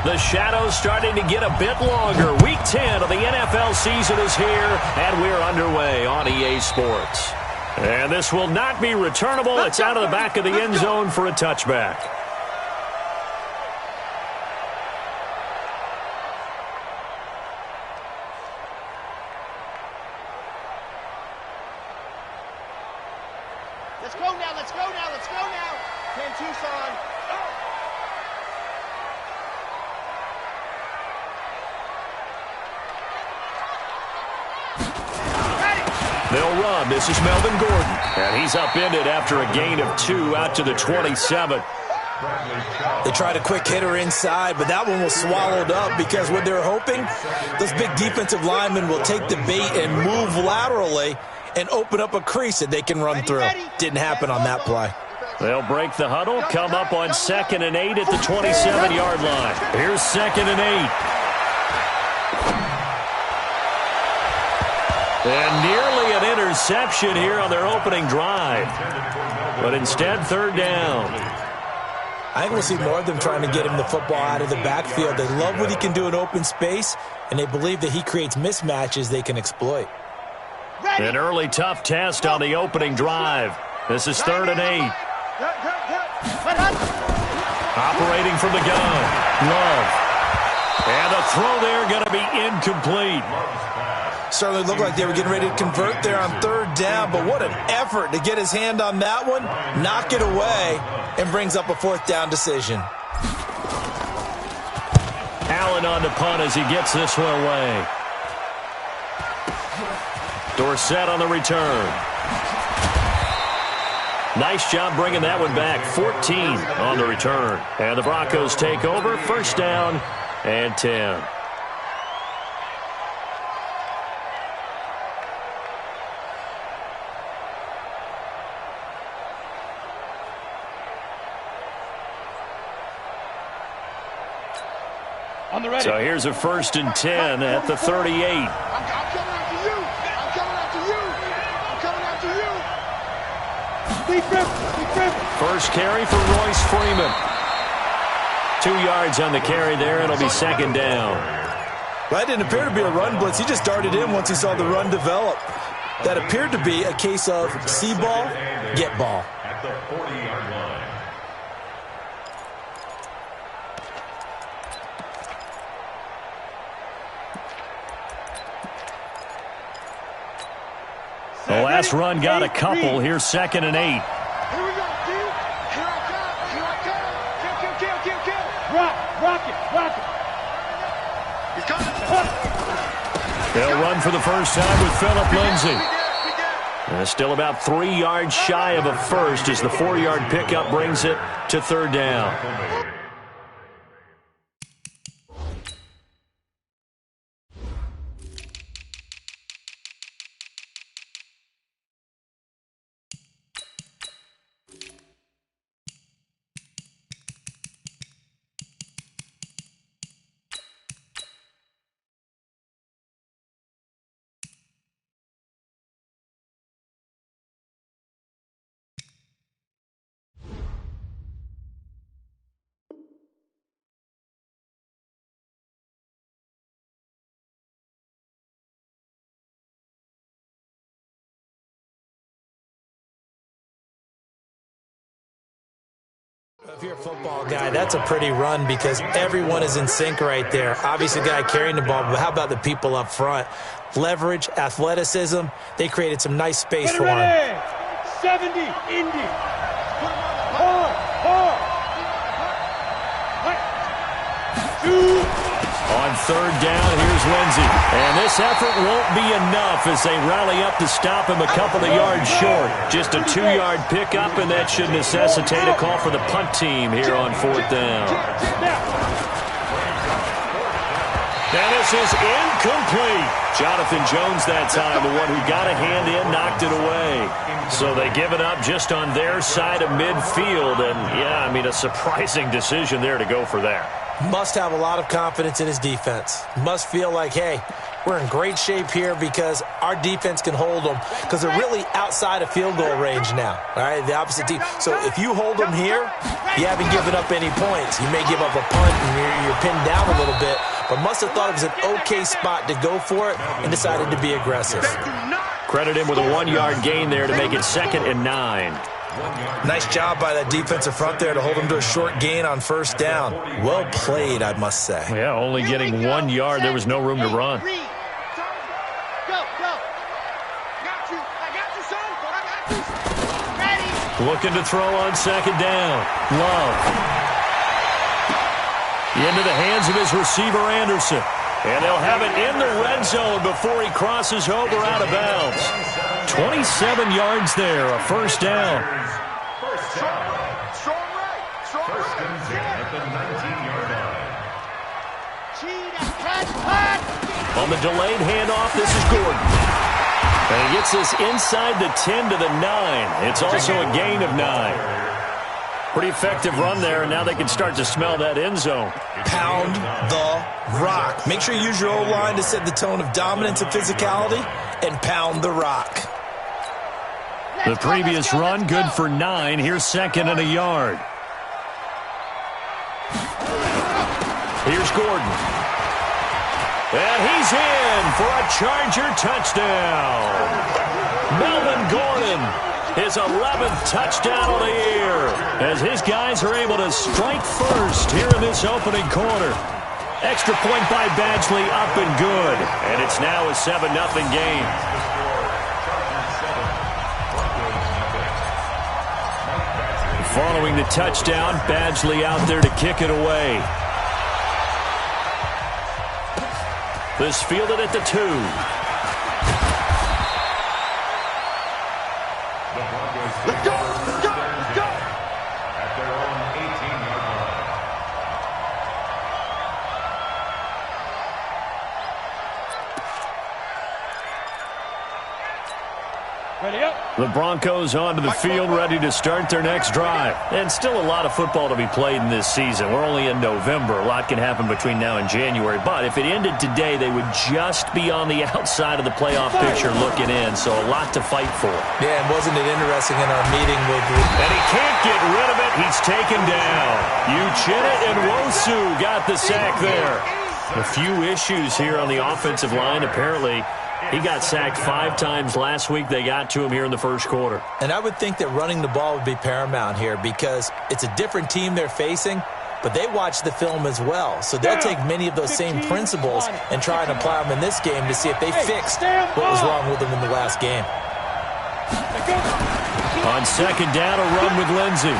The shadow's starting to get a bit longer. Week 10 of the NFL season is here, and we're underway on EA Sports. And this will not be returnable. It's out of the back of the end zone for a touchback. Let's go now, let's go now, let's go now. 10 Tucson. They'll run. This is Melvin Gordon. And he's upended after a gain of 2 out to the 27. They tried a quick hitter inside, but that one was swallowed up because what they're hoping, those big defensive linemen will take the bait and move laterally and open up a crease that they can run through. Didn't happen on that play. They'll break the huddle, come up on 2nd and 8 at the 27-yard line. Here's 2nd and 8. And nearly an interception here on their opening drive. But instead, 3rd down. I think we'll see more of them trying to get him the football out of the backfield. They love what he can do in open space, and they believe that he creates mismatches they can exploit. An early tough test on the opening drive. This is 3rd and 8. Operating from the gun. Love. And the throw there going to be incomplete. Certainly looked like they were getting ready to convert there on 3rd down, but what an effort to get his hand on that one, knock it away, and brings up a 4th down decision. Allen on the punt as he gets this one away. Dorsett on the return. Nice job bringing that one back. 14 on the return. And the Broncos take over. 1st down and 10. So here's a 1st and 10 at the 38. I'm coming after you. I'm coming after you. I'm coming after you. First carry for Royce Freeman. 2 yards on the carry there. It'll be 2nd down. Well, that didn't appear to be a run blitz. He just darted in once he saw the run develop. That appeared to be a case of see ball, get ball. At the 40-yard line. The last run got a couple. Here's 2nd and 8. Here we go, dude. Here I come. Here I come. Kill. Rock it. He's coming. They'll run for the first time with Phillip Lindsay. Still about 3 yards shy of a first as the 4-yard pickup brings it to 3rd down. If you're a football guy, that's a pretty run because everyone is in sync right there. Obviously, the guy carrying the ball, but how about the people up front? Leverage, athleticism, they created some nice space for him. 70, Indy. On 3rd down, here's Lindsay. And this effort won't be enough as they rally up to stop him a couple of yards short. Just a 2-yard pickup, and that should necessitate a call for the punt team here on 4th down. And this is incomplete. Jonathan Jones that time, the one who got a hand in, knocked it away. So they give it up just on their side of midfield. And, yeah, I mean, a surprising decision there to go for that. Must have a lot of confidence in his defense. Must feel like, hey, we're in great shape here because our defense can hold them because they're really outside of field goal range now, all right, the opposite team. So if you hold them here, you haven't given up any points. You may give up a punt and you're pinned down a little bit, but must have thought it was an okay spot to go for it and decided to be aggressive. Credit him with a 1-yard gain there to make it 2nd and 9. Nice job by that defensive front there to hold him to a short gain on first down. Well played, I must say. Yeah, only getting 1 yard. There was no room to run. Go, go. Got you. I got you, son. I got you. Ready. Looking to throw on 2nd down. Love. Into the hands of his receiver, Anderson. And they'll have it in the red zone before he crosses over out of bounds. 27 yards there, a first down. Strong right. First and 10 at the 19-yard line. On the delayed handoff, this is Gordon. And he gets this inside the 10 to the 9. It's also a gain of 9. Pretty effective run there, and now they can start to smell that end zone. Pound the rock. Make sure you use your O-line to set the tone of dominance and physicality, and pound the rock. The previous run, good for 9. Here's 2nd and a yard. Here's Gordon. And he's in for a Charger touchdown. Melvin Gordon. His 11th touchdown of the year as his guys are able to strike first here in this opening quarter. Extra point by Badgley, up and good. And it's now a 7-0 game. Following the touchdown, Badgley out there to kick it away. This fielded at the 2. Let's go. Let's go. Let's go. At their own 18-yard line. Ready up. The Broncos onto the field, ready to start their next drive. And still a lot of football to be played in this season. We're only in November. A lot can happen between now and January. But if it ended today, they would just be on the outside of the playoff picture looking in. So a lot to fight for. Yeah, and wasn't it interesting in our meeting with... And he can't get rid of it. He's taken down. Uchenna and Wosu got the sack there. A few issues here on the offensive line, apparently. He got sacked 5 times last week. They got to him here in the first quarter. And I would think that running the ball would be paramount here because it's a different team they're facing, but they watch the film as well. So they'll take many of those same principles and try and apply them in this game to see if they fixed what was wrong with them in the last game. On 2nd down, a run with Lindsey.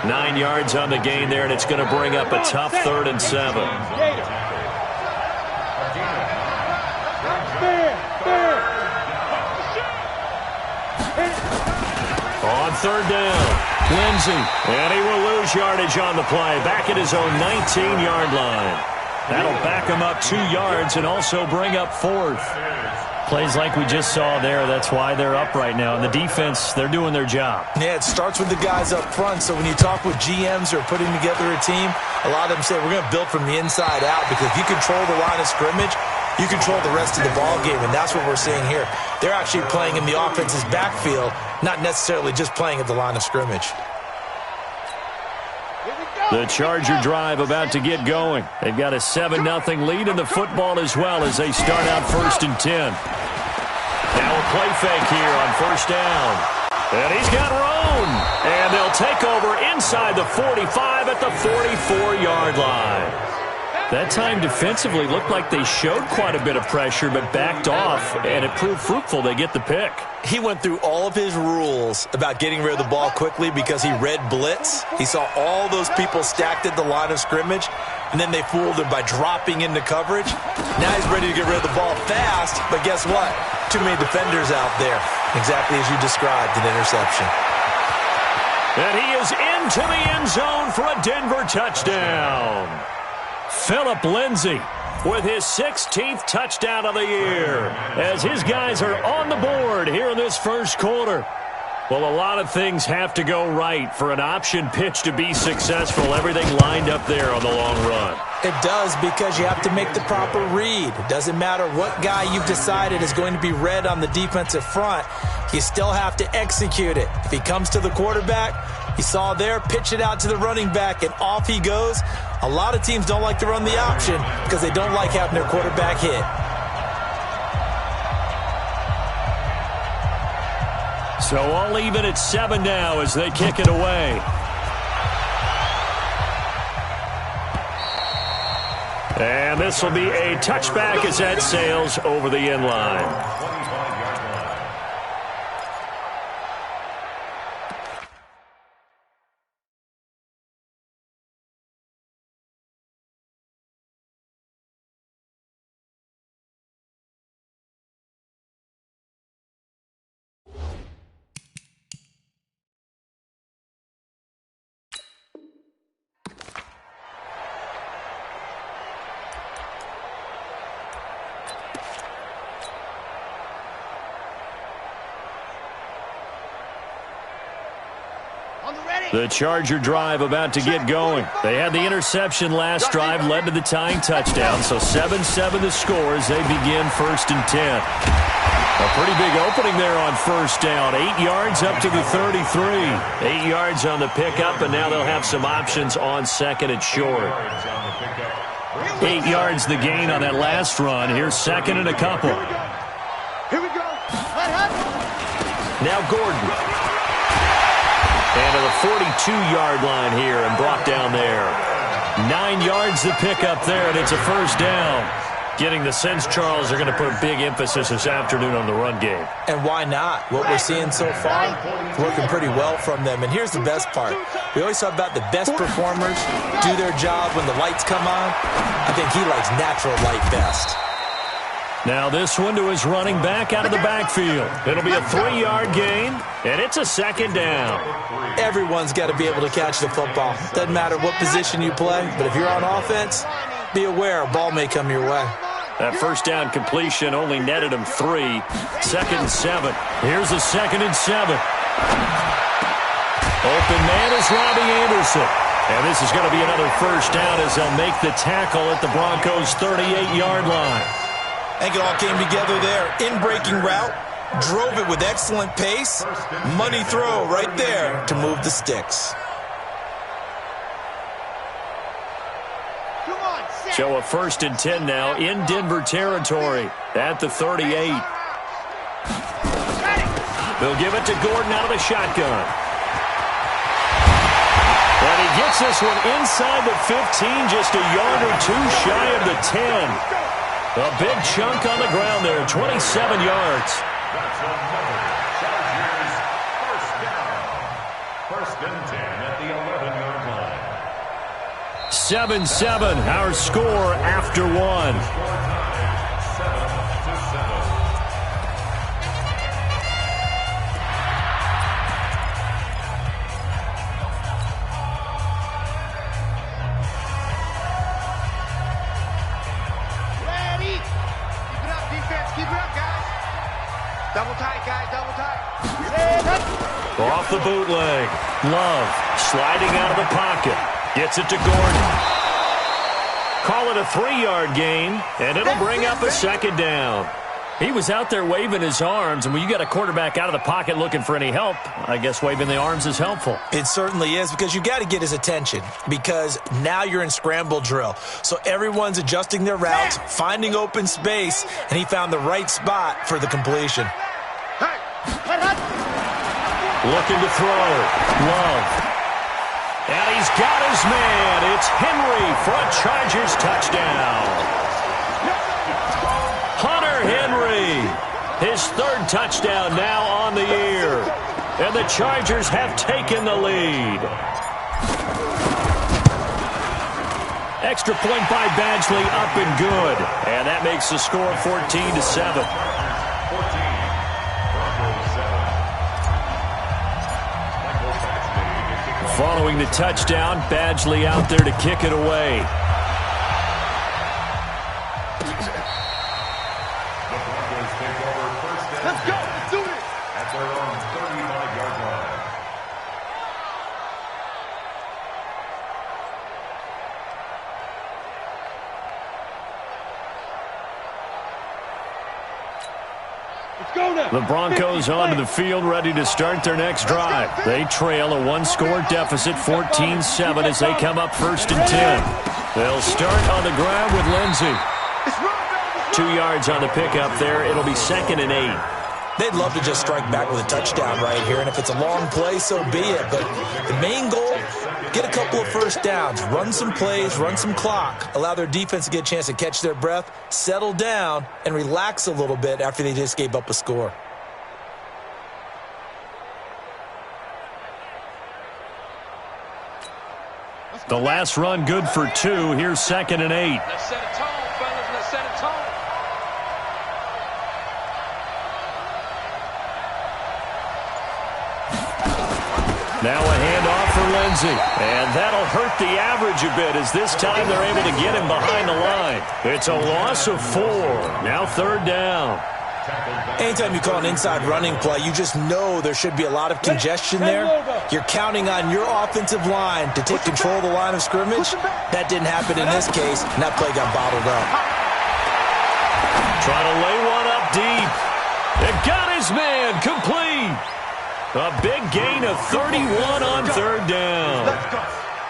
9 yards on the gain there, and it's going to bring up a tough 3rd and 7. On 3rd down, Lindsey, and he will lose yardage on the play, back at his own 19-yard line. That'll back him up 2 yards and also bring up 4th. Plays like we just saw there, that's why they're up right now. And the defense, they're doing their job. Yeah, it starts with the guys up front. So when you talk with GMs who are putting together a team, a lot of them say we're going to build from the inside out because if you control the line of scrimmage, you control the rest of the ball game, and that's what we're seeing here. They're actually playing in the offense's backfield, not necessarily just playing at the line of scrimmage. The Charger drive about to get going. They've got a 7-0 lead in the football as well as they start out 1st and 10. Now a play fake here on 1st down. And he's got room. And they'll take over inside the 45 at the 44-yard line. That time defensively looked like they showed quite a bit of pressure but backed off, and it proved fruitful. They get the pick. He went through all of his rules about getting rid of the ball quickly because he read blitz. He saw all those people stacked at the line of scrimmage, and then they fooled him by dropping into coverage. Now he's ready to get rid of the ball fast, but guess what? Too many defenders out there, exactly as you described, an interception. And he is into the end zone for a Denver touchdown. Phillip Lindsay with his 16th touchdown of the year as his guys are on the board here in this first quarter. Well, a lot of things have to go right for an option pitch to be successful. Everything lined up there on the long run. It does, because you have to make the proper read. It doesn't matter what guy you've decided is going to be read on the defensive front. You still have to execute it. If he comes to the quarterback, you saw there, pitch it out to the running back, and off he goes. A lot of teams don't like to run the option because they don't like having their quarterback hit. So all even at 7 now as they kick it away. And this will be a touchback as that sails over the end line. The Charger drive about to get going. They had the interception last drive, led to the tying touchdown. So 7-7 the score as they begin 1st and 10. A pretty big opening there on first down. 8 yards up to the 33. 8 yards on the pickup, and now they'll have some options on second and short. 8 yards the gain on that last run. Here's second and a couple. Here we go. Now Gordon. And to the 42-yard line here and brought down there. 9 yards the pickup there, and it's a first down. Getting the sense, Charles, are going to put a big emphasis this afternoon on the run game. And why not? What we're seeing so far, working pretty well from them. And here's the best part. We always talk about the best performers do their job when the lights come on. I think he likes natural light best. Now this one to his running back out of the backfield. It'll be a 3-yard gain, and it's a second down. Everyone's got to be able to catch the football. Doesn't matter what position you play, but if you're on offense, be aware a ball may come your way. That first down completion only netted him 3. 2nd and 7. Here's a 2nd and 7. Open man is Robbie Anderson. And this is going to be another first down as they'll make the tackle at the Broncos' 38-yard line. I think it all came together there. In-breaking route, drove it with excellent pace. Money throw right there to move the sticks. So a 1st and 10 now in Denver territory at the 38. They'll give it to Gordon out of the shotgun. And he gets this one inside the 15, just a yard or two shy of the 10. A big chunk on the ground there, 27 yards. That's another Chargers first down. 1st and 10 at the 11-yard line. 7-7, our score after 1. Double tight, guys, double tight. Off the bootleg. Love sliding out of the pocket. Gets it to Gordon. Call it a 3-yard gain, and it'll bring up a second down. He was out there waving his arms, and when you got a quarterback out of the pocket looking for any help, I guess waving the arms is helpful. It certainly is, because you got to get his attention, because now you're in scramble drill. So everyone's adjusting their routes, finding open space, and he found the right spot for the completion. Looking to throw. Love. And he's got his man. It's Henry for a Chargers touchdown. Hunter Henry, his 3rd touchdown now on the year. And the Chargers have taken the lead. Extra point by Badgley, up and good. And that makes the score 14-7. Following the touchdown, Badgley out there to kick it away. Let's go. Let's do it. At their own 35-yard line. The Broncos onto the field, ready to start their next drive. They trail a one-score deficit, 14-7, as they come up 1st and 10. They'll start on the ground with Lindsey. 2 yards on the pickup there. It'll be 2nd and 8. They'd love to just strike back with a touchdown right here, and if it's a long play, so be it. But the main goal, get a couple of first downs, run some plays, run some clock, allow their defense to get a chance to catch their breath, settle down, and relax a little bit after they just gave up a score. The last run good for 2. Here's 2nd and 8. Let's set a tone, fellas. Let's set a tone. Now a handoff for Lindsey. And that'll hurt the average a bit, as this time they're able to get him behind the line. It's a loss of 4. Now 3rd down. Anytime you call an inside running play, you just know there should be a lot of congestion there. You're counting on your offensive line to take control of the line of scrimmage. That didn't happen in this case, and that play got bottled up. Trying to lay one up deep. It got his man complete. A big gain of 31 on 3rd down.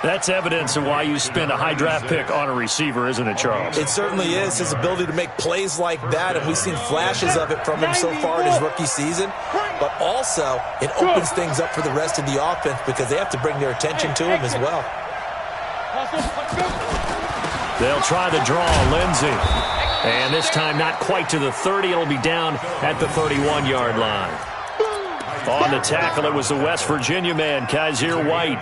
That's evidence of why you spend a high draft pick on a receiver, isn't it, Charles? It certainly is. His ability to make plays like that, and we've seen flashes of it from him so far in his rookie season. But also, it opens things up for the rest of the offense because they have to bring their attention to him as well. They'll try to draw Lindsey. And this time not quite to the 30. It'll be down at the 31-yard line. On the tackle, it was the West Virginia man, Kaiser White.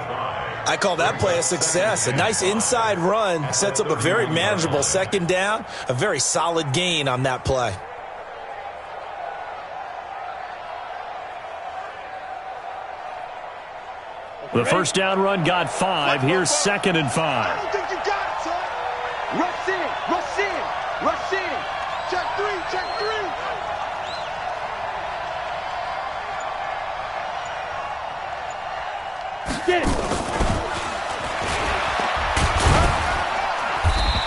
I call that play a success. A nice inside run sets up a very manageable 2nd down. A very solid gain on that play. The 1st down run got 5. Here's 2nd and 5. I don't think you got it, son. Rush in, rush in, rush in. Check 3, check 3. Get it.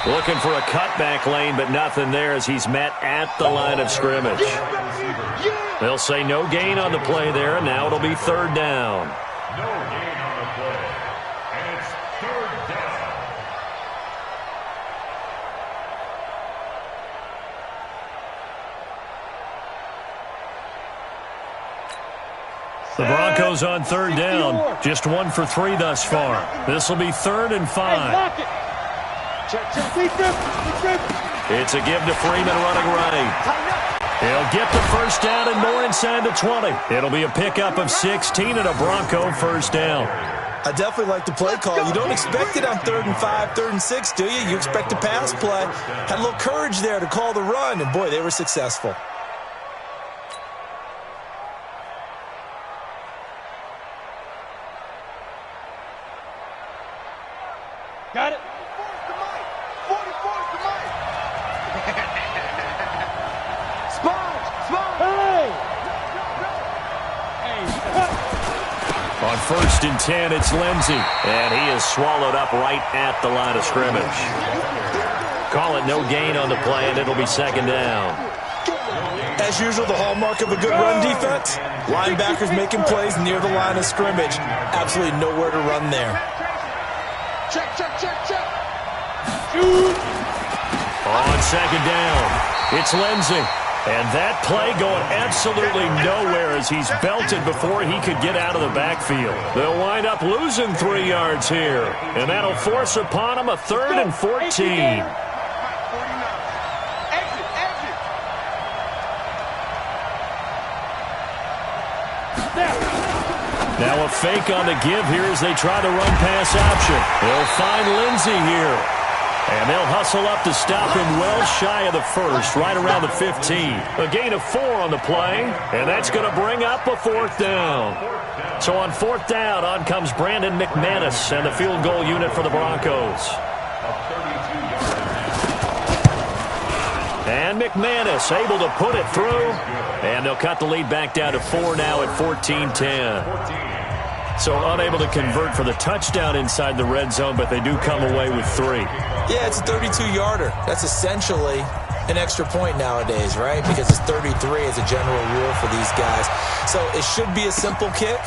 Looking for a cutback lane, but nothing there as he's met at the line of scrimmage. They'll say no gain on the play there, and now it'll be 3rd down. No gain on the play. And it's 3rd down. The Broncos on 3rd down. Just 1 for 3 thus far. This will be 3rd and 5. It's a give to Freeman running right. He'll get the 1st down and more inside the 20. It'll be a pickup of 16 and a Bronco 1st down. I definitely like the play call. You don't expect it on 3rd and 5, 3rd and 6, do you? You expect a pass play. Had a little courage there to call the run, and boy, they were successful. Got it. 44's the mic. Sponge. Hey. On 1st and 10, it's Lindsey. And he is swallowed up right at the line of scrimmage. Call it no gain on the play, and it'll be 2nd down. As usual, the hallmark of a good run defense, linebackers making plays near the line of scrimmage. Absolutely nowhere to run there. Check. On 2nd down, it's Lindsey. And that play going absolutely nowhere as he's belted before he could get out of the backfield. They'll wind up losing 3 yards here. And that'll force upon him a 3rd and 14. Now a fake on the give here as they try to run pass option. They'll find Lindsey here. And they'll hustle up to stop him well shy of the 1st, right around the 15. A gain of 4 on the play, and that's going to bring up a 4th down. So on 4th down, on comes Brandon McManus and the field goal unit for the Broncos. And McManus able to put it through, and they'll cut the lead back down to 4 now at 14-10. So unable to convert for the touchdown inside the red zone, but they do come away with 3. Yeah, it's a 32-yarder. That's essentially an extra point nowadays, right? Because it's 33 as a general rule for these guys. So it should be a simple kick.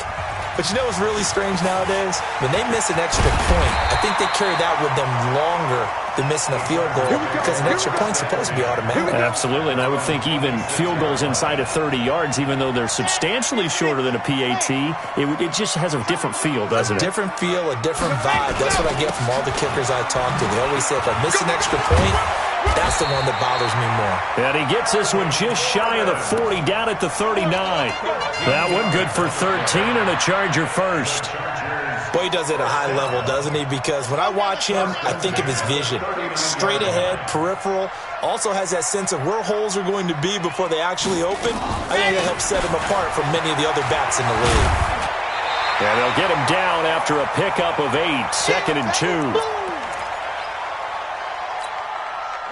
But you know what's really strange nowadays? When they miss an extra point, I think they carry that with them longer than missing a field goal because an extra point's supposed to be automatic. Absolutely, and I would think even field goals inside of 30 yards, even though they're substantially shorter than a PAT, it just has a different feel, doesn't it? A different feel, a different vibe. That's what I get from all the kickers I talk to. They always say if I miss an extra point, that's the one that bothers me more. And he gets this one just shy of the 40, down at the 39. That one good for 13 and a Charger first. Boy, he does it at a high level, doesn't he? Because when I watch him, I think of his vision. Straight ahead, peripheral. Also has that sense of where holes are going to be before they actually open. I think that helps set him apart from many of the other backs in the league. And they'll get him down after a pickup of 8, 2nd and 2.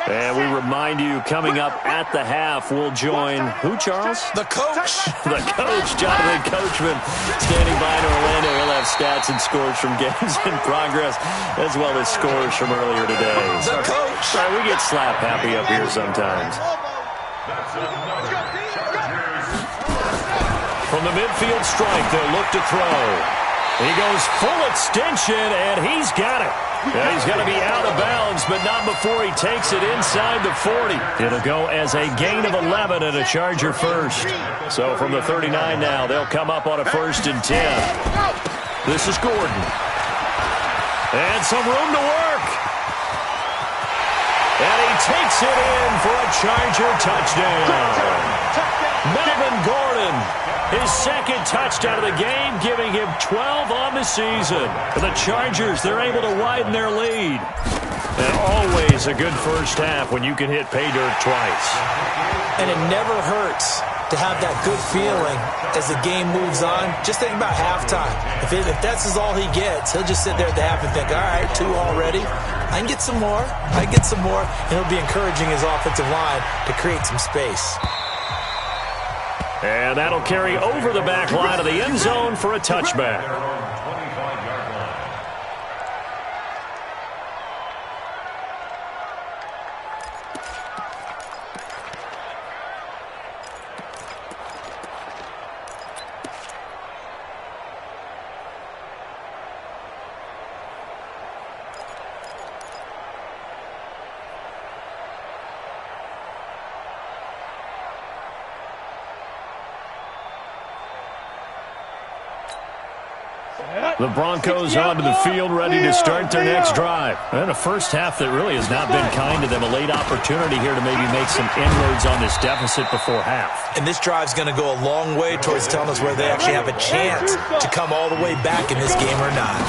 And we remind you, coming up at the half, we'll join who, Charles? The coach. The coach, Jonathan Coachman, standing by in Orlando. He'll have stats and scores from games in progress, as well as scores from earlier today. The coach. Sorry, we get slap happy up here sometimes. From the midfield strike, they'll look to throw. He goes full extension, and he's got it. Yeah, he's going to be out of bounds, but not before he takes it inside the 40. It'll go as a gain of 11 and a Charger first. So from the 39 now, they'll come up on a 1st and 10. This is Gordon. And some room to work. And he takes it in for a Charger touchdown. Melvin Gordon, his 2nd touchdown of the game, giving him 12 on the season. For the Chargers, they're able to widen their lead. And always a good first half when you can hit pay dirt twice. And it never hurts to have that good feeling as the game moves on. Just think about halftime. If that's all he gets, he'll just sit there at the half and think, all right, 2 already. I can get some more. I can get some more. And he'll be encouraging his offensive line to create some space. And that'll carry over the back line of the end zone for a touchback. The Broncos onto the field, ready to start their next drive. And a first half that really has not been kind to them. A late opportunity here to maybe make some inroads on this deficit before half. And this drive's going to go a long way towards telling us whether they actually have a chance to come all the way back in this game or not.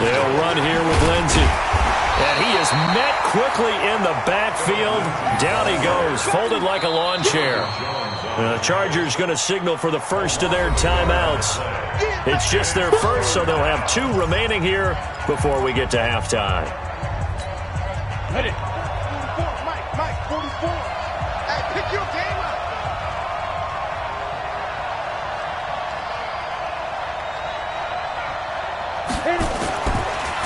They'll run here with Lindsey. And he is met quickly in the backfield. Down he goes, folded like a lawn chair. The Chargers going to signal for the first of their timeouts. It's just their first, so they'll have 2 remaining here before we get to halftime. Ready. 44, Mike, 44. Hey, pick your game up.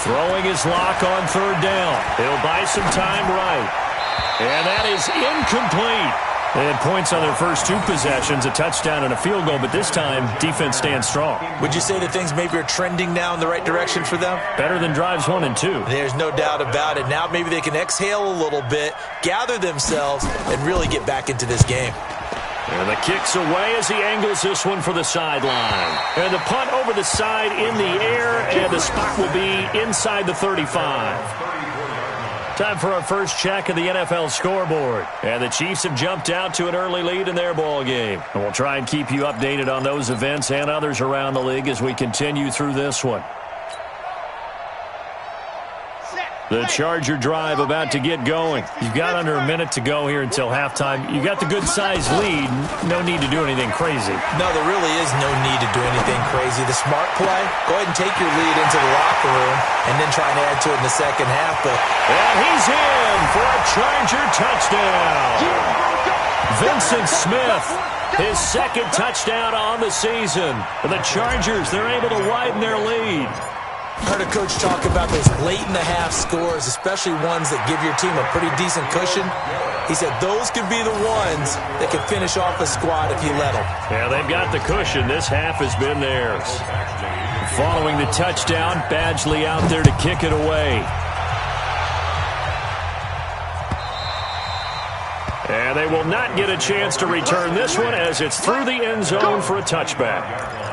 Throwing his lock on 3rd down. He'll buy some time right. And that is incomplete. They had points on their first 2 possessions, a touchdown and a field goal, but this time, defense stands strong. Would you say that things maybe are trending now in the right direction for them? Better than drives 1 and 2. There's no doubt about it. Now maybe they can exhale a little bit, gather themselves, and really get back into this game. And the kick's away as he angles this one for the sideline. And the punt over the side in the air, and the spot will be inside the 35. Time for our first check of the NFL scoreboard. And the Chiefs have jumped out to an early lead in their ball game. And we'll try and keep you updated on those events and others around the league as we continue through this one. The Charger drive about to get going. You've got under a minute to go here until halftime. You've got the good-sized lead. No need to do anything crazy. No, there really is no need to do anything crazy. The smart play, go ahead and take your lead into the locker room and then try and add to it in the second half. And he's in for a Charger touchdown. Vincent Smith, his 2nd touchdown on the season. For the Chargers, they're able to widen their lead. I heard a coach talk about those late-in-the-half scores, especially ones that give your team a pretty decent cushion. He said those could be the ones that can finish off a squad if you let them. Yeah, they've got the cushion. This half has been theirs. Following the touchdown, Badgley out there to kick it away. And they will not get a chance to return this one as it's through the end zone for a touchback.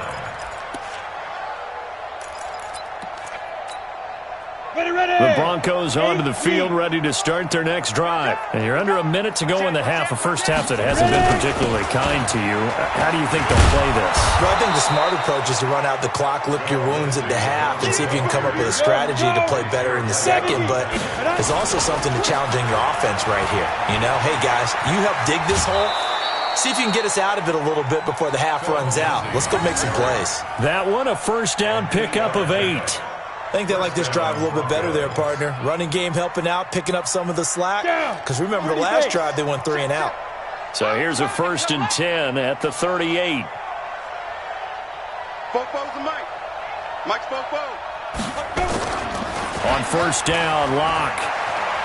The Broncos onto the field, ready to start their next drive. And you're under a minute to go in the half, a first half that hasn't been particularly kind to you. How do you think they'll play this? Well, I think the smart approach is to run out the clock, lick your wounds at the half, and see if you can come up with a strategy to play better in the second. But there's also something to challenging your offense right here. You know, hey, guys, you help dig this hole. See if you can get us out of it a little bit before the half runs out. Let's go make some plays. That one, a first down pickup of 8. I think they like this drive a little bit better there, partner. Running game helping out, picking up some of the slack. Because remember, the last drive, they went 3 and out. So here's a 1st and 10 at the 38. Bofo's the Mike. Mike's Bofo. On first down, Locke.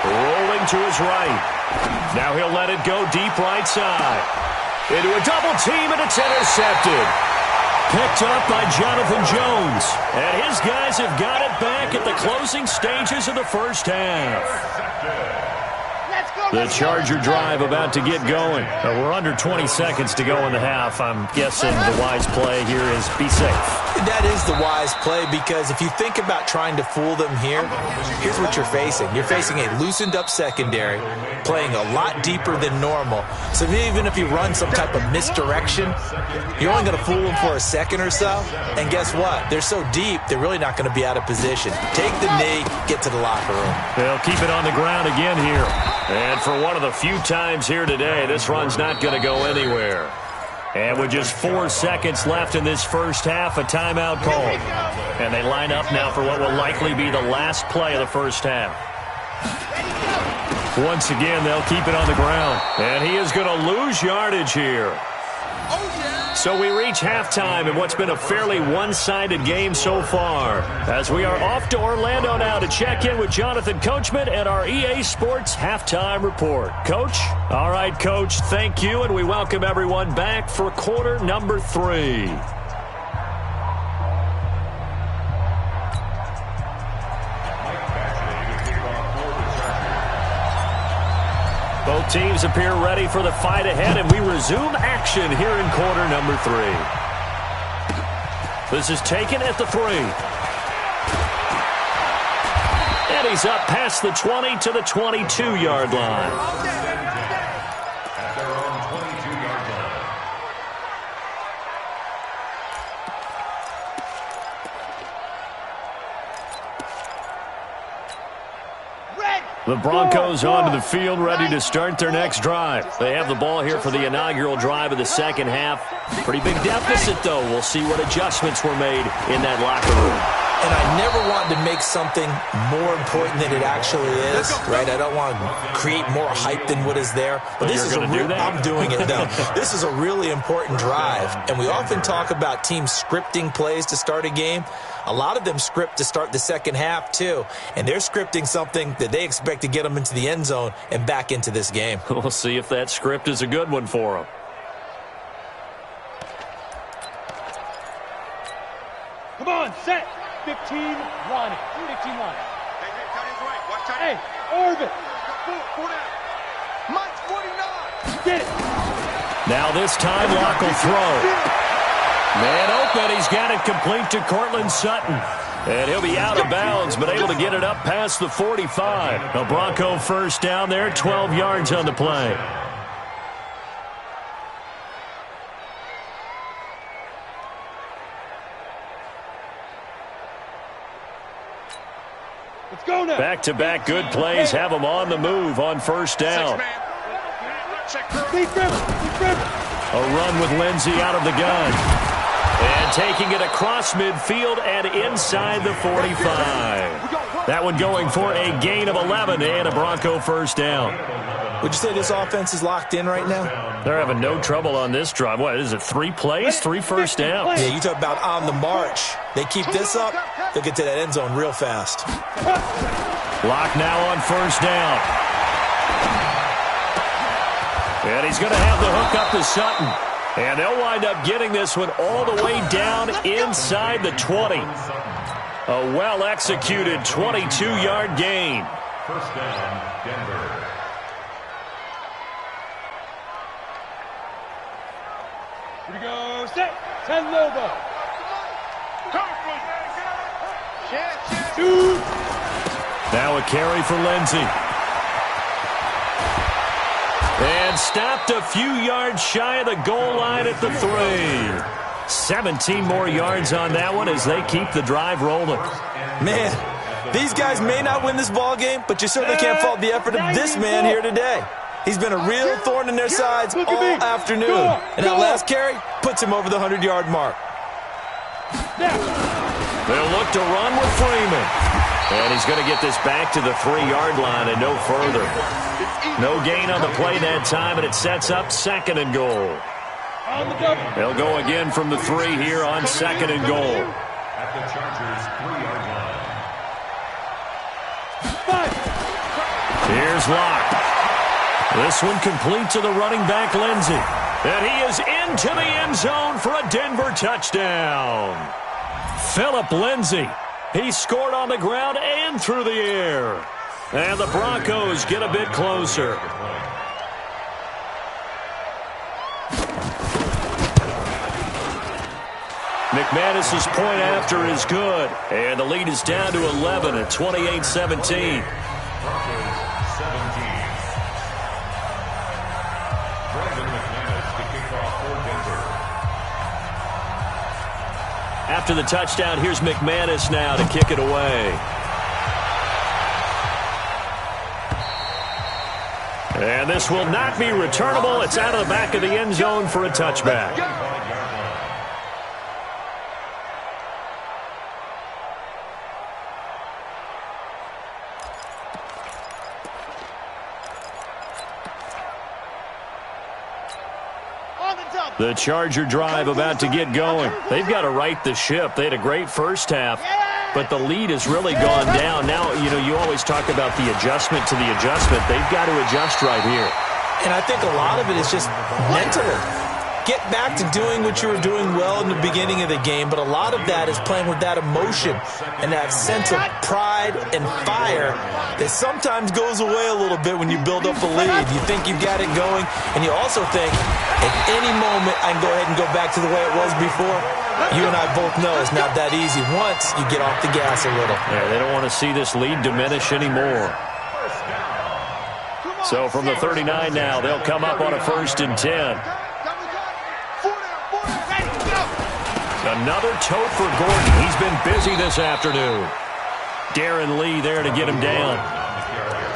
Rolling to his right. Now he'll let it go deep right side. Into a double team, and it's intercepted. Picked up by Jonathan Jones. And his guys have got it back at the closing stages of the first half. The Charger drive about to get going. We're under 20 seconds to go in the half. I'm guessing the wise play here is be safe. That is the wise play, because if you think about trying to fool them here, here's what you're facing. You're facing a loosened up secondary, playing a lot deeper than normal. So even if you run some type of misdirection, you're only going to fool them for a second or so. And guess what? They're so deep, they're really not going to be out of position. Take the knee, get to the locker room. They'll keep it on the ground again here. And for one of the few times here today, this run's not going to go anywhere. And with just 4 seconds left in this first half, a timeout called. And they line up now for what will likely be the last play of the first half. Once again, they'll keep it on the ground. And he is going to lose yardage here. So we reach halftime in what's been a fairly one-sided game so far, as we are off to Orlando now to check in with Jonathan Coachman and our EA Sports Halftime Report. Coach? All right, Coach, thank you, and we welcome everyone back for quarter number 3. Both teams appear ready for the fight ahead, and we resume action here in quarter number 3. This is taken at the 3. And he's up past the 20 to the 22-yard line. At their own 22-yard line. The Broncos onto the field, ready to start their next drive. They have the ball here for the inaugural drive of the second half. Pretty big deficit, though. We'll see what adjustments were made in that locker room. And I never want to make something more important than it actually is, right? I don't want to create more hype than what is there. But this is I'm doing it, though. This is a really important drive. And we often talk about teams scripting plays to start a game. A lot of them script to start the second half, too. And they're scripting something that they expect to get them into the end zone and back into this game. We'll see if that script is a good one for them. Come on, set. 15, Ronnie. 15, Ronnie. Hey, tight end's right. Watch tight end. Hey, Orbit. Four down. Mike's 49. Get it. Now this time, Locke will throw. Man open. He's got it complete to Cortland Sutton. And he'll be out of bounds, but able to get it up past the 45. The Bronco first down there, 12 yards on the play. Back-to-back good plays have them on the move on first down. A run with Lindsey out of the gun. And taking it across midfield and inside the 45. That one going for a gain of 11 and a Bronco first down. Would you say this offense is locked in right now? They're having no trouble on this drive. What is it, 3 plays, 3 first downs? Yeah, you talk about on the march. They keep this up, they'll get to that end zone real fast. Locke now on first down. And he's going to have the hook up to Sutton. And they'll wind up getting this one all the way down inside the 20. A well-executed 22-yard gain. First down, Denver. Here we go. Set. 10 Lobo. Shoot. Now a carry for Lindsey. And stopped a few yards shy of the goal line at the 3. 17 more yards on that one as they keep the drive rolling. Man, these guys may not win this ball game, but you certainly can't fault the effort of this man here today. He's been a real thorn in their sides all afternoon. And that last carry puts him over the 100-yard mark. They'll look to run with Freeman. And he's going to get this back to the 3-yard line and no further. No gain on the play that time, and it sets up 2nd and goal. They'll go again from the 3 here on 2nd and goal. At the Chargers' 3-yard line. Here's Locke. This one complete to the running back, Lindsey. And he is into the end zone for a Denver touchdown. Phillip Lindsey. He scored on the ground and through the air. And the Broncos get a bit closer. McManus's point after is good. And the lead is down to 11 at 28-17. After the touchdown, here's McManus now to kick it away. And this will not be returnable. It's out of the back of the end zone for a touchback. The Charger drive about to get going. They've got to right the ship. They had a great first half, but the lead has really gone down. Now, you always talk about the adjustment to the adjustment. They've got to adjust right here. And I think a lot of it is just mentally. Get back to doing what you were doing well in the beginning of the game, but a lot of that is playing with that emotion and that sense of pride and fire that sometimes goes away a little bit when you build up a lead. You think you've got it going, and you also think at any moment I can go ahead and go back to the way it was before. You and I both know it's not that easy once you get off the gas a little. Yeah, they don't want to see this lead diminish anymore. So from the 39 now, they'll come up on a 1st and 10. Another tote for Gordon. He's been busy this afternoon. Darren Lee there to get him down.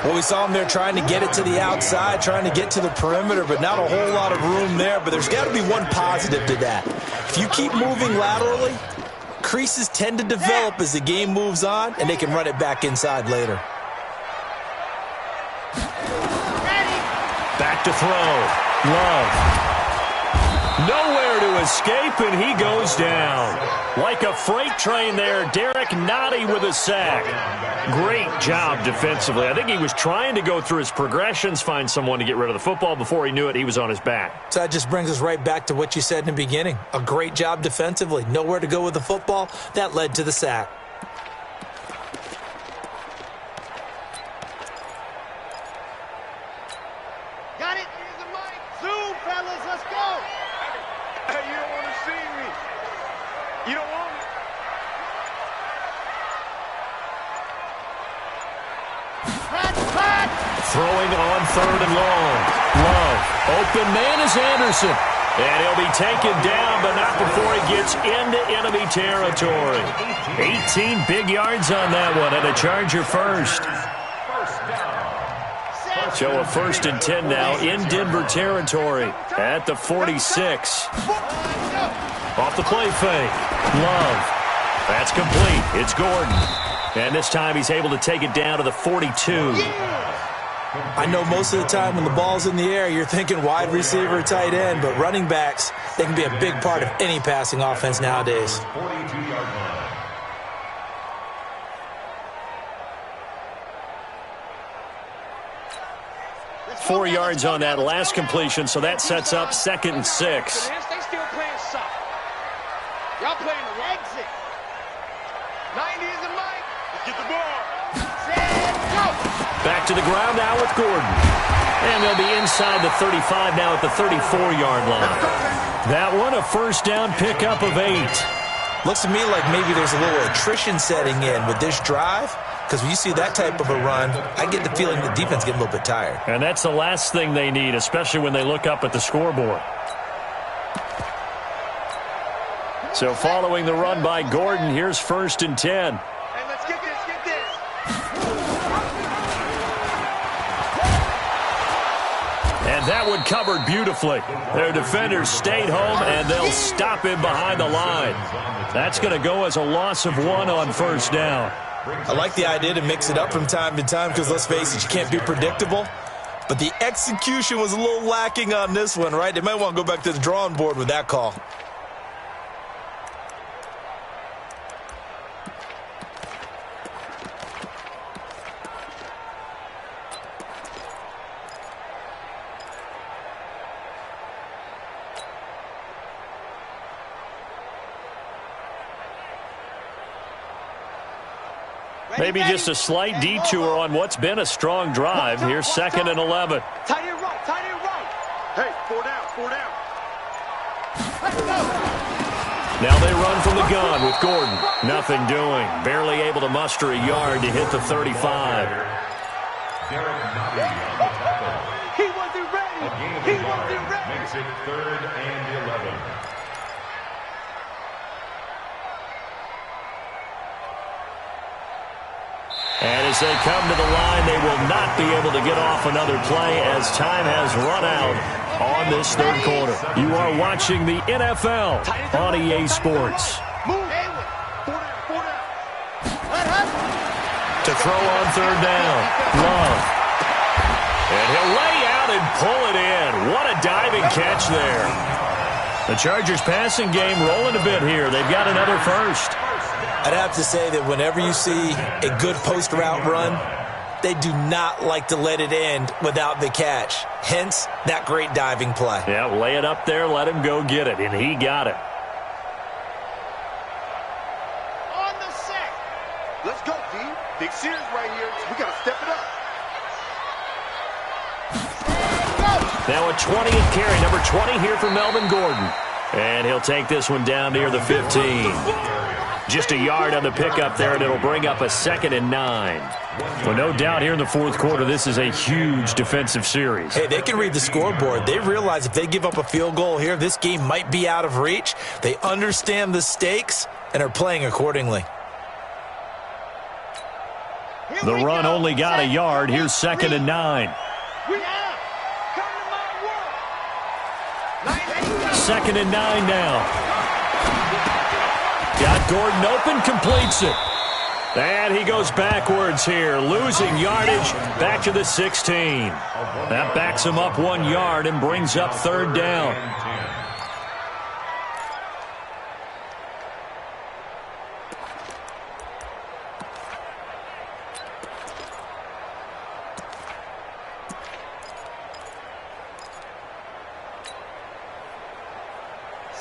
Well, we saw him there trying to get it to the outside, trying to get to the perimeter, but not a whole lot of room there. But there's got to be one positive to that. If you keep moving laterally, creases tend to develop as the game moves on, and they can run it back inside later. Back to throw. Love. Nowhere to escape, and he goes down. Like a freight train there, Derek Nottie with a sack. Great job defensively. I think he was trying to go through his progressions, find someone to get rid of the football. Before he knew it, he was on his back. So that just brings us right back to what you said in the beginning. A great job defensively. Nowhere to go with the football. That led to the sack. Got it. Zoom, fellas. Let's go. Hey, you don't want to see me. You don't want me. Throwing on 3rd and long. Love. Open man is Anderson. And he'll be taken down, but not before he gets into enemy territory. 18 big yards on that one, and a Charger first. So a 1st and 10 now in Denver territory at the 46. Off the play fake. Love. That's complete. It's Gordon. And this time he's able to take it down to the 42. I know most of the time when the ball's in the air, you're thinking wide receiver, tight end, but running backs, they can be a big part of any passing offense nowadays. 42-yard line. 4 yards on that last completion, so that sets up 2nd and 6. They still playing soft. Y'all playing the exit. 90 is the mic. Let's get the ball. Set, go. Back to the ground now with Gordon. And they'll be inside the 35 now at the 34-yard line. That one, a first down pickup of 8. Looks to me like maybe there's a little attrition setting in with this drive, because when you see that type of a run, I get the feeling the defense getting a little bit tired. And that's the last thing they need, especially when they look up at the scoreboard. So following the run by Gordon, here's 1st and 10. Hey, let's get this, get this. And that one covered beautifully. Their defenders stayed home, and they'll stop him behind the line. That's going to go as a loss of 1 on 1st down. I like the idea to mix it up from time to time because, let's face it, you can't be predictable. But the execution was a little lacking on this one, right? They might want to go back to the drawing board with that call. Maybe just a slight detour on what's been a strong drive. Here's 2nd and 11. Tight end right, tight end right. Hey, 4 down, 4 down. Let's go. Now they run from the gun with Gordon. Nothing doing. Barely able to muster a yard to hit the 35. He wasn't ready. He wasn't ready. Makes it 3rd and 11. And as they come to the line, they will not be able to get off another play as time has run out on this 3rd quarter. You are watching the NFL on EA Sports. To throw on 3rd down, Love. And he'll lay out and pull it in. What a diving catch there. The Chargers passing game rolling a bit here. They've got another first. I'd have to say that whenever you see a good post-route run, they do not like to let it end without the catch. Hence, that great diving play. Yeah, lay it up there, let him go get it, and he got it. On the set. Let's go, D. Big series right here. We got to step it up. Now a 20th carry, number 20 here for Melvin Gordon. And he'll take this one down near the 15. Just a yard on the pickup there, and it'll bring up a 2nd and 9. Well, no doubt here in the 4th quarter, this is a huge defensive series. Hey, they can read the scoreboard. They realize if they give up a field goal here, this game might be out of reach. They understand the stakes and are playing accordingly. The run only got a yard. Here's 2nd and 9. 2nd and 9 now. Got Gordon open, completes it. And he goes backwards here, losing yardage back to the 16. That backs him up 1 yard and brings up 3rd down.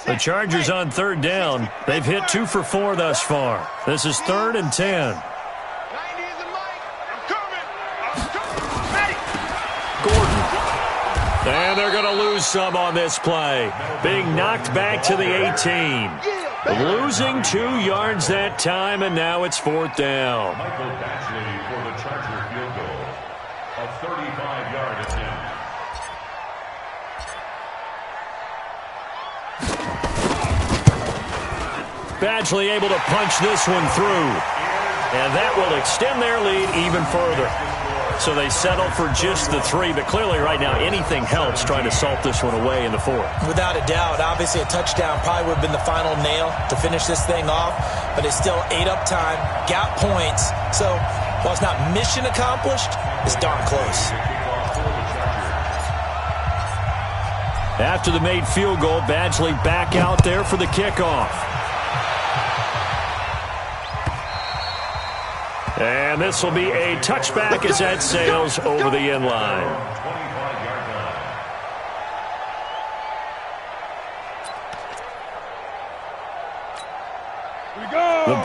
The Chargers on 3rd down. They've hit 2 for 4 thus far. This is 3rd and 10. Gordon. And they're going to lose some on this play. Being knocked back to the 18. Losing 2 yards that time, and now it's 4th down. Michael Batchley for the Charger field goal. A 35-yard attempt. Badgley able to punch this one through. And that will extend their lead even further. So they settle for just the 3, but clearly right now anything helps trying to salt this one away in the 4th. Without a doubt, obviously a touchdown probably would have been the final nail to finish this thing off, but it's still ate up time, got points. So while it's not mission accomplished, it's darn close. After the made field goal, Badgley back out there for the kickoff. And this will be a touchback as that sails over the end line.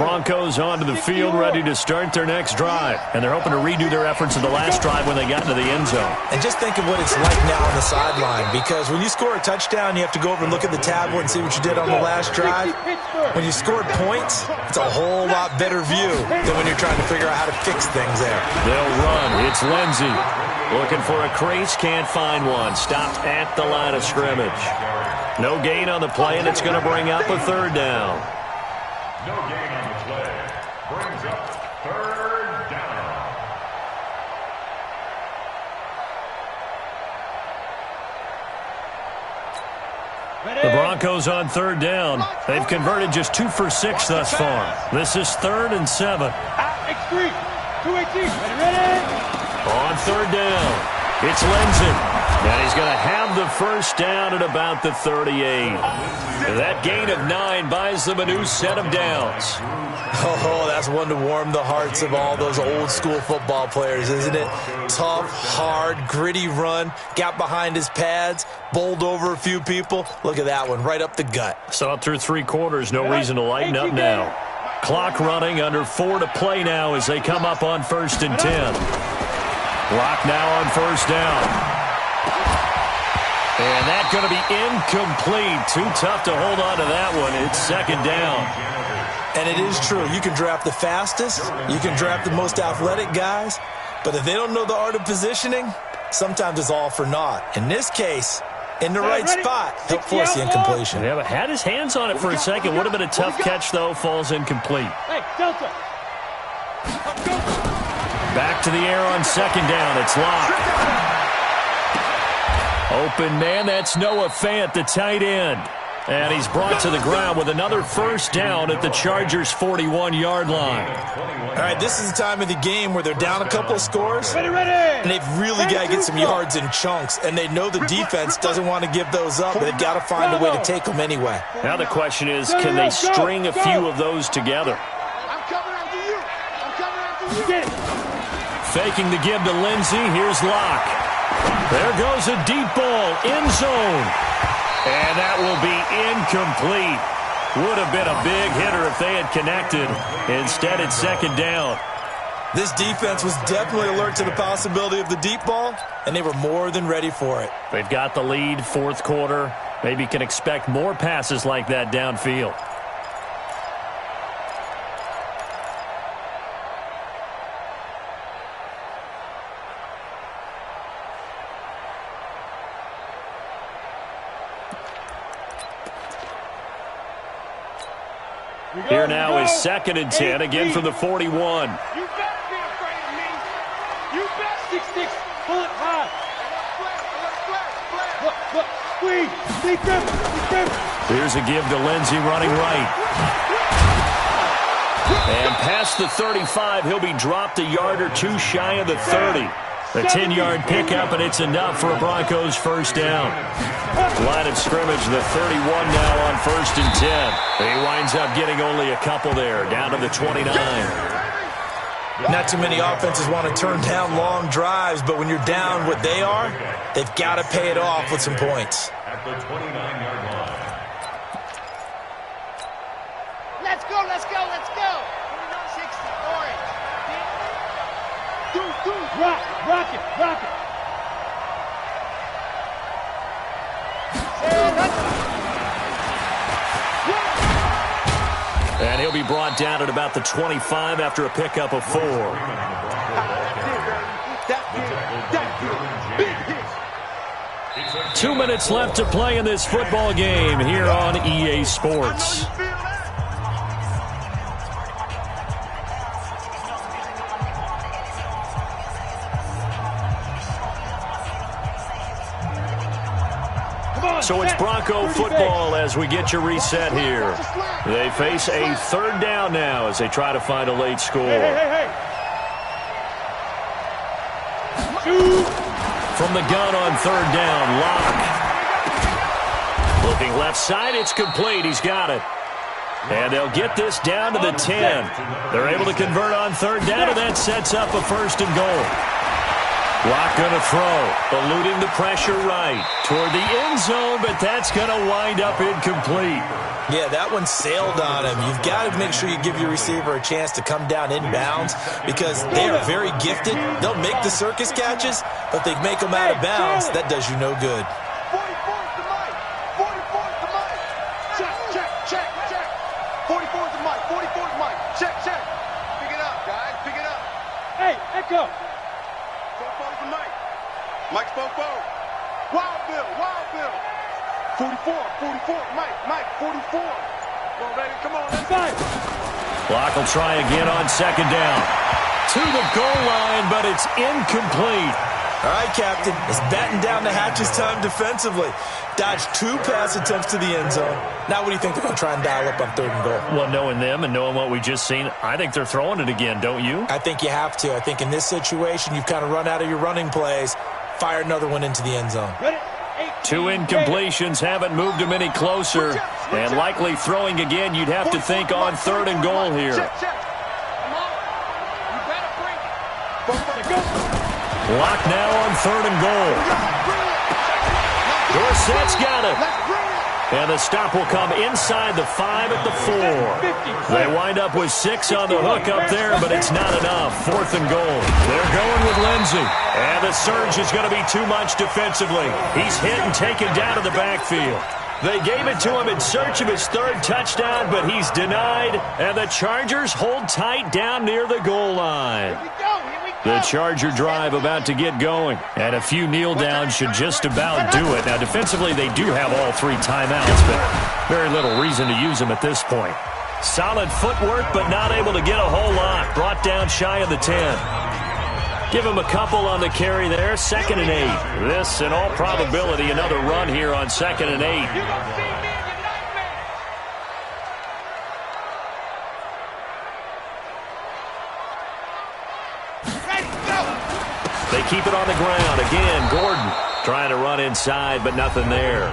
Broncos onto the field, ready to start their next drive. And they're hoping to redo their efforts of the last drive when they got into the end zone. And just think of what it's like now on the sideline, because when you score a touchdown, you have to go over and look at the tablet and see what you did on the last drive. When you scored points, it's a whole lot better view than when you're trying to figure out how to fix things there. They'll run. It's Lindsey. Looking for a crease, can't find one. Stopped at the line of scrimmage. No gain on the play, and it's going to bring up a third down. No gain on the play. Brings up third down. The Broncos on third down. They've converted just 2 for 6 thus far. This is 3rd and 7. X3, 218. Ready? On third down, it's Lindsey. And he's going to have the first down at about the 38. That gain of 9 buys them a new set of downs. Oh, that's one to warm the hearts of all those old-school football players, isn't it? Tough, hard, gritty run, got behind his pads, bowled over a few people. Look at that one, right up the gut. So up through 3 quarters, no reason to lighten up now. Clock running, under 4 to play now as they come up on 1st and 10. Clock now on 1st down. And that's going to be incomplete. Too tough to hold on to that one. It's 2nd down. And it is true. You can draft the fastest. You can draft the most athletic guys. But if they don't know the art of positioning, sometimes it's all for naught. In this case, in the right spot, he'll force the incompletion. Yeah, but had his hands on it for a second. Would have been a tough catch, though. Falls incomplete. Hey, Delta. Back to the air on 2nd down. It's locked. Open man, that's Noah Fant, the tight end. And he's brought to the ground with another first down at the Chargers' 41-yard line. All right, this is the time of the game where they're down a couple of scores. Ready. And they've really got to get some yards in chunks. And they know the defense doesn't want to give those up. They've got to find a way to take them anyway. Now the question is, can they string a few of those together? I'm coming after you. I'm coming after you. Get it. Faking the give to Lindsey. Here's Locke. There goes a deep ball, end zone. And that will be incomplete. Would have been a big hitter if they had connected. Instead, it's 2nd down. This defense was definitely alert to the possibility of the deep ball, and they were more than ready for it. They've got the lead, 4th quarter. Maybe can expect more passes like that downfield. Here now is 2nd and 10, again from the 41. You better be afraid of me. You better 6'6", pull it high. Look, squeeze, sneak them. Here's a give to Lindsey running right. And past the 35, he'll be dropped a yard or 2 shy of the 30. A 10-yard pickup, and it's enough for a Broncos first down. Line of scrimmage, the 31 now on 1st and 10. He winds up getting only a couple there, down to the 29. Not too many offenses want to turn down long drives, but when you're down what they are, they've got to pay it off with some points. At the 29-yard line. Let's go. 60, orange. Rock it. And he'll be brought down at about the 25 after a pickup of 4. 2 minutes left to play in this football game here on EA Sports. So it's Bronco football as we get you reset here. They face a 3rd down now as they try to find a late score. Hey. From the gun on 3rd down, Locke. Looking left side, it's complete. He's got it. And they'll get this down to the 10. They're able to convert on 3rd down, and that sets up a 1st and goal. Block going to throw, eluding the pressure right toward the end zone, but that's going to wind up incomplete. Yeah, that one sailed on him. You've got to make sure you give your receiver a chance to come down inbounds because they are very gifted. They'll make the circus catches, but they make them out of bounds. That does you no good. 44's the mic. 44's the mic. Check, check, check, check. 44's the mic. 44's the mic. Check, check. Pick it up, guys. Pick it up. Hey, Echo. 44's the mic. Mike's 44. Wild Bill, Wild Bill. 44, 44, Mike, 44. Come on, baby, come on, let's go. Block will try again on second down. To the goal line, but it's incomplete. All right, Captain, it's batten down the hatches time defensively. Dodged 2 pass attempts to the end zone. Now what do you think they're going to try and dial up on 3rd and goal? Well, knowing them and knowing what we just seen, I think they're throwing it again, don't you? I think you have to. I think in this situation, you've kind of run out of your running plays. Fire another one into the end zone. Ready? 2 incompletions haven't moved him any closer. And likely throwing again, you'd have to think on 3rd and goal here. Check, check. Come on. You better bring it. Go. Block now on 3rd and goal. Dorsett's got it. Let's bring it. And the stop will come inside the 5 at the 4. They wind up with 6 on the hook up there, but it's not enough. 4th and goal. They're going with Lindsey. And the surge is going to be too much defensively. He's hit and taken down to the backfield. They gave it to him in search of his 3rd touchdown, but he's denied. And the Chargers hold tight down near the goal line. Here we go. Here we go. The Charger drive about to get going. And a few kneel downs should just about do it. Now, defensively, they do have all 3 timeouts, but very little reason to use them at this point. Solid footwork, but not able to get a whole lot. Brought down shy of the 10. Give him a couple on the carry there. 2nd and 8. This, in all probability, another run here on 2nd and 8. You're going to see me in your nightmares. Ready, go. They keep it on the ground. Again, Gordon trying to run inside, but nothing there.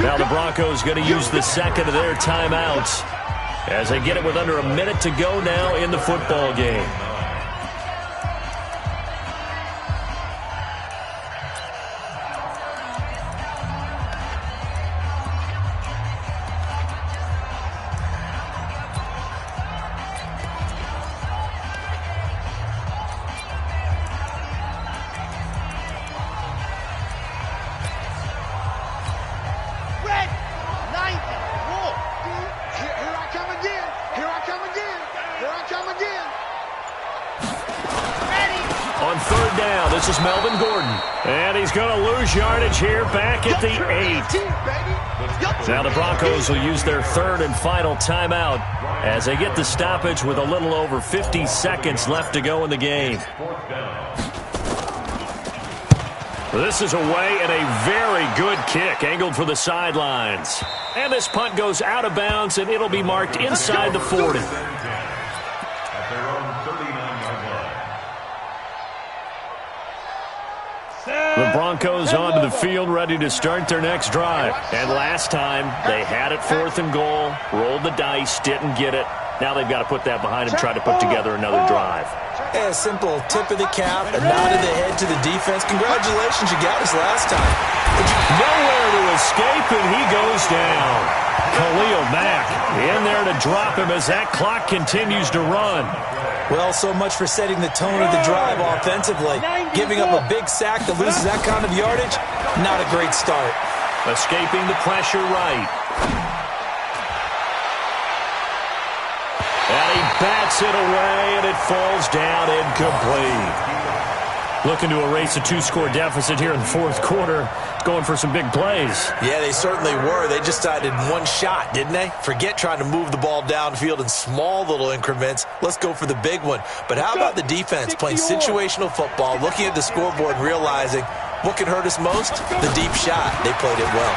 Now the Broncos going to use the 2nd of their timeouts as they get it with under a minute to go now in the football game. This is Melvin Gordon. And he's going to lose yardage here back at the 8. Now the Broncos will use their 3rd and final timeout as they get the stoppage with a little over 50 seconds left to go in the game. This is away and a very good kick angled for the sidelines. And this punt goes out of bounds and it'll be marked inside the 40. The Broncos onto the field ready to start their next drive. And last time, they had it 4th and goal, rolled the dice, didn't get it. Now they've got to put that behind them, try to put together another drive. A simple tip of the cap, a nod of the head to the defense. Congratulations, you got us last time. Nowhere to escape, and he goes down. Khalil Mack in there to drop him as that clock continues to run. Well, so much for setting the tone of the drive offensively. Giving up a big sack that loses that kind of yardage, not a great start. Escaping the pressure right. And he bats it away, and it falls down incomplete. Looking to erase a 2-score deficit here in the 4th quarter. Going for some big plays. Yeah, they certainly were. They just decided one shot, didn't they? Forget trying to move the ball downfield in small little increments. Let's go for the big one. But how about the defense playing situational football, looking at the scoreboard and realizing what can hurt us most? The deep shot. They played it well.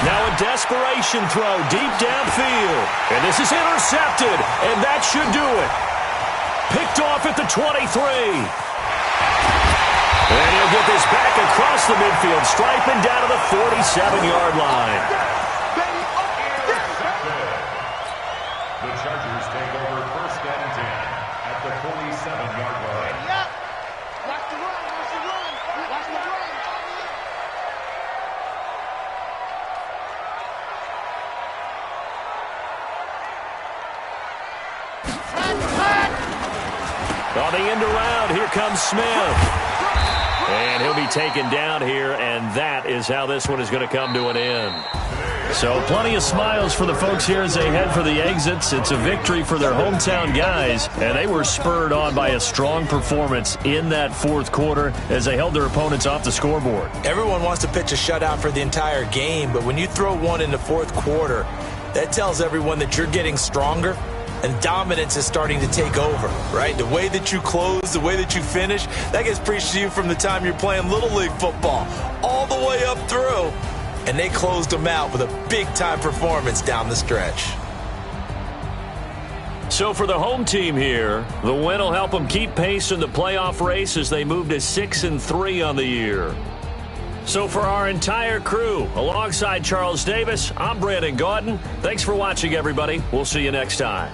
Now a desperation throw deep downfield. And this is intercepted. And that should do it. Picked off at the 23. And he'll get this back across the midfield, striping down to the 47-yard line. The Chargers take over 1st and 10 at the 47-yard line. On the end around, here comes Smith. And he'll be taken down here, and that is how this one is going to come to an end. So plenty of smiles for the folks here as they head for the exits. It's a victory for their hometown guys, and they were spurred on by a strong performance in that fourth quarter as they held their opponents off the scoreboard. Everyone wants to pitch a shutout for the entire game, but when you throw one in the fourth quarter, that tells everyone that you're getting stronger and dominance is starting to take over, right? The way that you close, the way that you finish, that gets preached to you from the time you're playing Little League football all the way up through. And they closed them out with a big-time performance down the stretch. So for the home team here, the win will help them keep pace in the playoff race as they move to 6-3 on the year. So for our entire crew, alongside Charles Davis, I'm Brandon Gaudin. Thanks for watching, everybody. We'll see you next time.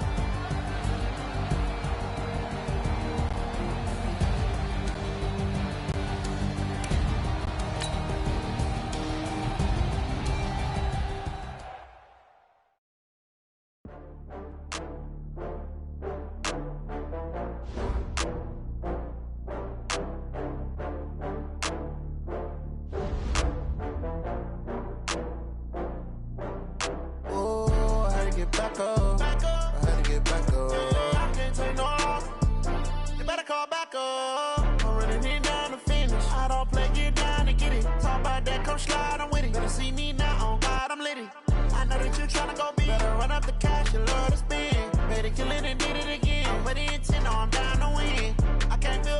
Killing and did it again. But the intent, no, I'm down to win. I can't feel